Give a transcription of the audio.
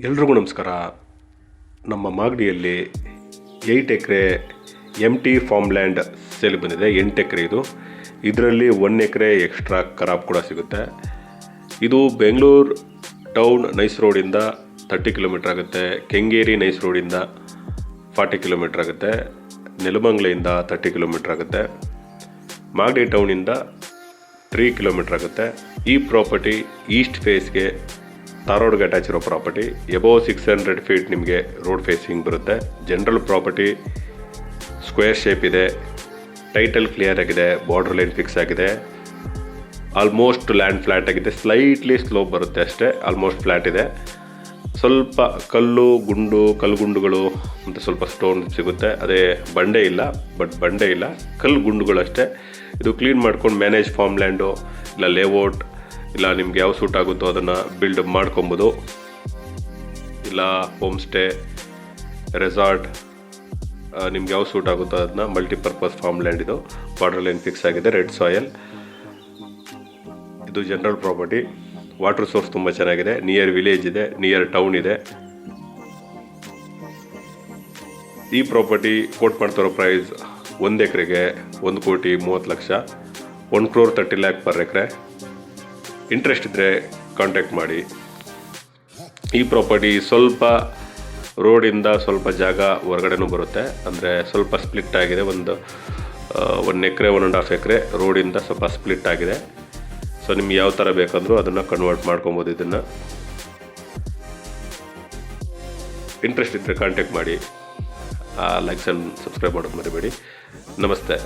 ಎಲ್ರಿಗೂ ನಮಸ್ಕಾರ. ನಮ್ಮ ಮಾಗಡಿಯಲ್ಲಿ 8 ಎಕರೆ ಎಂಟಿ ಫಾರ್ಮ್ ಲ್ಯಾಂಡ್ ಸೇಲ್ ಬಂದಿದೆ. 8 ಎಕರೆ ಇದು. ಇದರಲ್ಲಿ 1 ಎಕರೆ ಎಕ್ಸ್ಟ್ರಾ ಖರಾಬ್ ಕೂಡ ಸಿಗುತ್ತೆ. ಇದು ಬೆಂಗಳೂರು ಟೌನ್ ನೈಸ್ ರೋಡಿಂದ 30 ಕಿಲೋಮೀಟ್ರ್ ಆಗುತ್ತೆ. ಕೆಂಗೇರಿ ನೈಸ್ ರೋಡಿಂದ 40 ಕಿಲೋಮೀಟ್ರ್ ಆಗುತ್ತೆ. ನೆಲಮಂಗಲೆಯಿಂದ 30 ಕಿಲೋಮೀಟ್ರ್ ಆಗುತ್ತೆ. ಮಾಗಡಿ ಟೌನಿಂದ 3 ಕಿಲೋಮೀಟ್ರ್ ಆಗುತ್ತೆ. ಈ ಪ್ರಾಪರ್ಟಿ ಈಸ್ಟ್ ಫೇಸ್ಗೆ ರೋಡ್ಗೆ ಅಟ್ಯಾಚ್ ಇರೋ ಪ್ರಾಪರ್ಟಿ. ಎಬೋವ್ 600 ಫೀಟ್ ನಿಮಗೆ ರೋಡ್ ಫೇಸಿಂಗ್ ಬರುತ್ತೆ. ಜನರಲ್ ಪ್ರಾಪರ್ಟಿ, ಸ್ಕ್ವೇರ್ ಶೇಪ್ ಇದೆ, ಟೈಟಲ್ ಕ್ಲಿಯರ್ ಆಗಿದೆ, ಬಾರ್ಡರ್ ಲೈನ್ ಫಿಕ್ಸ್ ಆಗಿದೆ, ಆಲ್ಮೋಸ್ಟ್ ಲ್ಯಾಂಡ್ ಫ್ಲ್ಯಾಟ್ ಆಗಿದೆ. ಸ್ಲೈಟ್ಲಿ ಸ್ಲೋಪ್ ಬರುತ್ತೆ ಅಷ್ಟೇ, ಆಲ್ಮೋಸ್ಟ್ ಫ್ಲ್ಯಾಟ್ ಇದೆ. ಸ್ವಲ್ಪ ಕಲ್ಲುಗುಂಡುಗಳು ಮತ್ತು ಸ್ವಲ್ಪ ಸ್ಟೋನ್ ಸಿಗುತ್ತೆ. ಅದೇ ಬಂಡೆ ಇಲ್ಲ, ಕಲ್ಲು ಗುಂಡುಗಳು ಅಷ್ಟೇ. ಇದು ಕ್ಲೀನ್ ಮಾಡ್ಕೊಂಡು ಮ್ಯಾನೇಜ್ ಫಾರ್ಮ್ ಲ್ಯಾಂಡು ಇಲ್ಲ ಲೇಔಟ್ ಇಲ್ಲ ನಿಮ್ಗೆ ಯಾವ ಸೂಟ್ ಆಗುತ್ತೋ ಅದನ್ನು ಬಿಲ್ಡ್ ಮಾಡ್ಕೊಬೋದು. ಇಲ್ಲ ಹೋಮ್ ಸ್ಟೇ, ರೆಸಾರ್ಟ್, ನಿಮ್ಗೆ ಯಾವ ಸೂಟ್ ಆಗುತ್ತೋ ಅದನ್ನ ಮಲ್ಟಿಪರ್ಪಸ್ ಫಾರ್ಮ್ ಲ್ಯಾಂಡ್. ಇದು ಬಾರ್ಡರ್ ಲೈನ್ ಫಿಕ್ಸ್ ಆಗಿದೆ, ರೆಡ್ ಸಾಯಿಲ್. ಇದು ಜನರಲ್ ಪ್ರಾಪರ್ಟಿ. ವಾಟರ್ ಸೋರ್ಸ್ ತುಂಬ ಚೆನ್ನಾಗಿದೆ. ನಿಯರ್ ವಿಲೇಜ್ ಇದೆ, ನಿಯರ್ ಟೌನ್ ಇದೆ. ಈ ಪ್ರಾಪರ್ಟಿ ಕೋಟ್ ಮಾಡ್ತಿರೋ ಪ್ರೈಸ್ 1 ಎಕರೆಗೆ 1,30,30,00,000, 1,30,00,000 ಪರ್ ಎಕರೆ. ಇಂಟ್ರೆಸ್ಟ್ ಇದ್ದರೆ ಕಾಂಟ್ಯಾಕ್ಟ್ ಮಾಡಿ. ಈ ಪ್ರಾಪರ್ಟಿ ಸ್ವಲ್ಪ ರೋಡಿಂದ ಸ್ವಲ್ಪ ಜಾಗ ಹೊರಗಡೆನೂ ಬರುತ್ತೆ. ಅಂದರೆ ಸ್ವಲ್ಪ ಸ್ಪ್ಲಿಟ್ ಆಗಿದೆ. 1 ಎಕರೆ 1.5 ಎಕರೆ ರೋಡಿಂದ ಸ್ವಲ್ಪ ಸ್ಪ್ಲಿಟ್ ಆಗಿದೆ. ಸೊ ನಿಮ್ಗೆ ಯಾವ ಥರ ಬೇಕಂದ್ರೂ ಅದನ್ನು ಕನ್ವರ್ಟ್ ಮಾಡ್ಕೊಬೋದು. ಇದನ್ನು ಇಂಟ್ರೆಸ್ಟ್ ಇದ್ದರೆ ಕಾಂಟ್ಯಾಕ್ಟ್ ಮಾಡಿ. ಲೈಕ್ಸ್ ಆ್ಯಂಡ್ ಸಬ್ಸ್ಕ್ರೈಬ್ ಮಾಡೋದು ಮರಿಬೇಡಿ. ನಮಸ್ತೆ.